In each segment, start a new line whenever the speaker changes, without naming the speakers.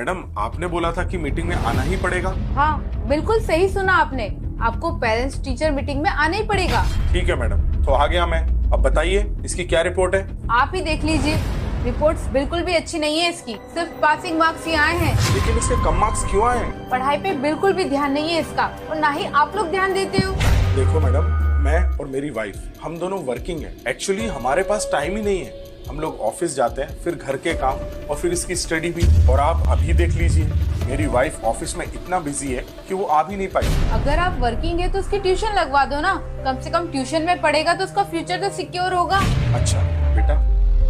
Madam आपने बोला था कि मीटिंग में आना ही पड़ेगा।
हाँ बिल्कुल सही सुना आपने, आपको पेरेंट्स टीचर मीटिंग में आना ही पड़ेगा।
ठीक है मैडम, तो आ गया मैं। अब बताइए इसकी क्या रिपोर्ट है?
आप ही देख लीजिए, रिपोर्ट्स बिल्कुल भी अच्छी नहीं है इसकी, सिर्फ पासिंग मार्क्स ही आए हैं।
लेकिन इसके कम मार्क्स क्यों आए?
पढ़ाई पे बिल्कुल भी ध्यान नहीं है इसका, और ना ही आप लोग ध्यान देते हो।
देखो मैडम, मैं और मेरी वाइफ हम दोनों वर्किंग है। एक्चुअली हमारे पास टाइम ही नहीं है। हम लोग ऑफिस जाते हैं, फिर घर के काम और फिर इसकी स्टडी भी। और आप अभी देख लीजिए, मेरी वाइफ ऑफिस में इतना बिजी है कि वो आ भी नहीं पाई।
अगर आप वर्किंग है तो उसकी ट्यूशन लगवा दो ना, कम से कम ट्यूशन में पढ़ेगा तो उसका फ्यूचर तो सिक्योर होगा।
अच्छा बेटा,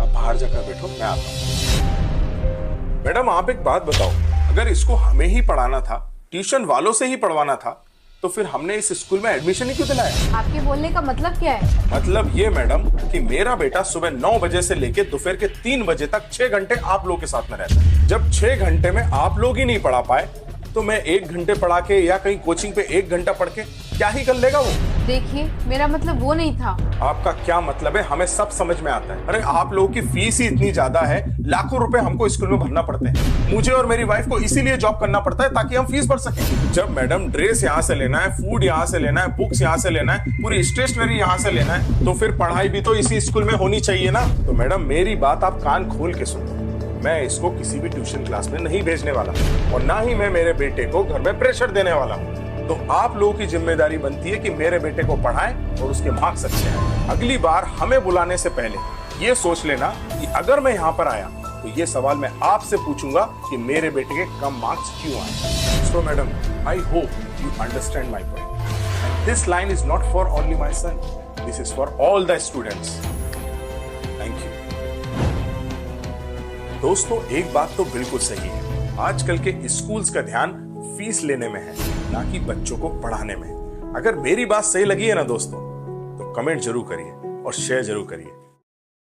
आप बाहर जाकर बैठो, मैं आता हूँ। मैडम आप एक बात बताओ, अगर इसको हमें ही पढ़ाना था, ट्यूशन वालों से ही पढ़वाना था, तो फिर हमने इस स्कूल में एडमिशन ही क्यों दिलाया?
आपके बोलने का मतलब क्या है?
मतलब ये मैडम कि मेरा बेटा सुबह 9 बजे से लेके दोपहर के 3 बजे तक 6 घंटे आप लोग के साथ में रहता है। जब 6 घंटे में आप लोग ही नहीं पढ़ा पाए, तो मैं 1 घंटे पढ़ा के या कहीं कोचिंग पे 1 घंटा पढ़ के क्या ही कर लेगा वो?
देखिए मेरा मतलब वो नहीं था।
आपका क्या मतलब है हमें सब समझ में आता है। अरे आप लोगों की फीस ही इतनी ज्यादा है, लाखों रुपए हमको स्कूल में भरना पड़ते हैं। मुझे और मेरी वाइफ को इसीलिए जॉब करना पड़ता है ताकि हम फीस भर सकें। जब मैडम ड्रेस यहाँ से लेना है, फूड यहाँ से लेना है, बुक्स यहाँ से लेना है, पूरी स्टेशनरी यहाँ से लेना है, तो फिर पढ़ाई भी तो इसी स्कूल में होनी चाहिए ना। तो मैडम मेरी बात आप कान खोल के सुनो, मैं इसको किसी भी ट्यूशन क्लास में नहीं भेजने वाला और ना ही मैं मेरे बेटे को घर में प्रेशर देने वाला हूँ। तो आप लोगों की जिम्मेदारी बनती है कि मेरे बेटे को पढ़ाएं और उसके मार्क्स अच्छे आए। अगली बार हमें बुलाने से पहले ये सोच लेना कि अगर मैं यहाँ पर आया तो ये सवाल मैं आपसे पूछूंगा कि मेरे बेटे के कम मार्क्स क्यों आए। So madam, I hope you understand my point and this line is not for only my son, this is for all the students. Thank you. दोस्तों एक बात तो बिल्कुल सही है, आजकल के स्कूल्स का ध्यान फीस लेने में है, ना कि बच्चों को पढ़ाने में। अगर मेरी बात सही लगी है ना दोस्तों, तो कमेंट जरूर करिए और शेयर जरूर करिए।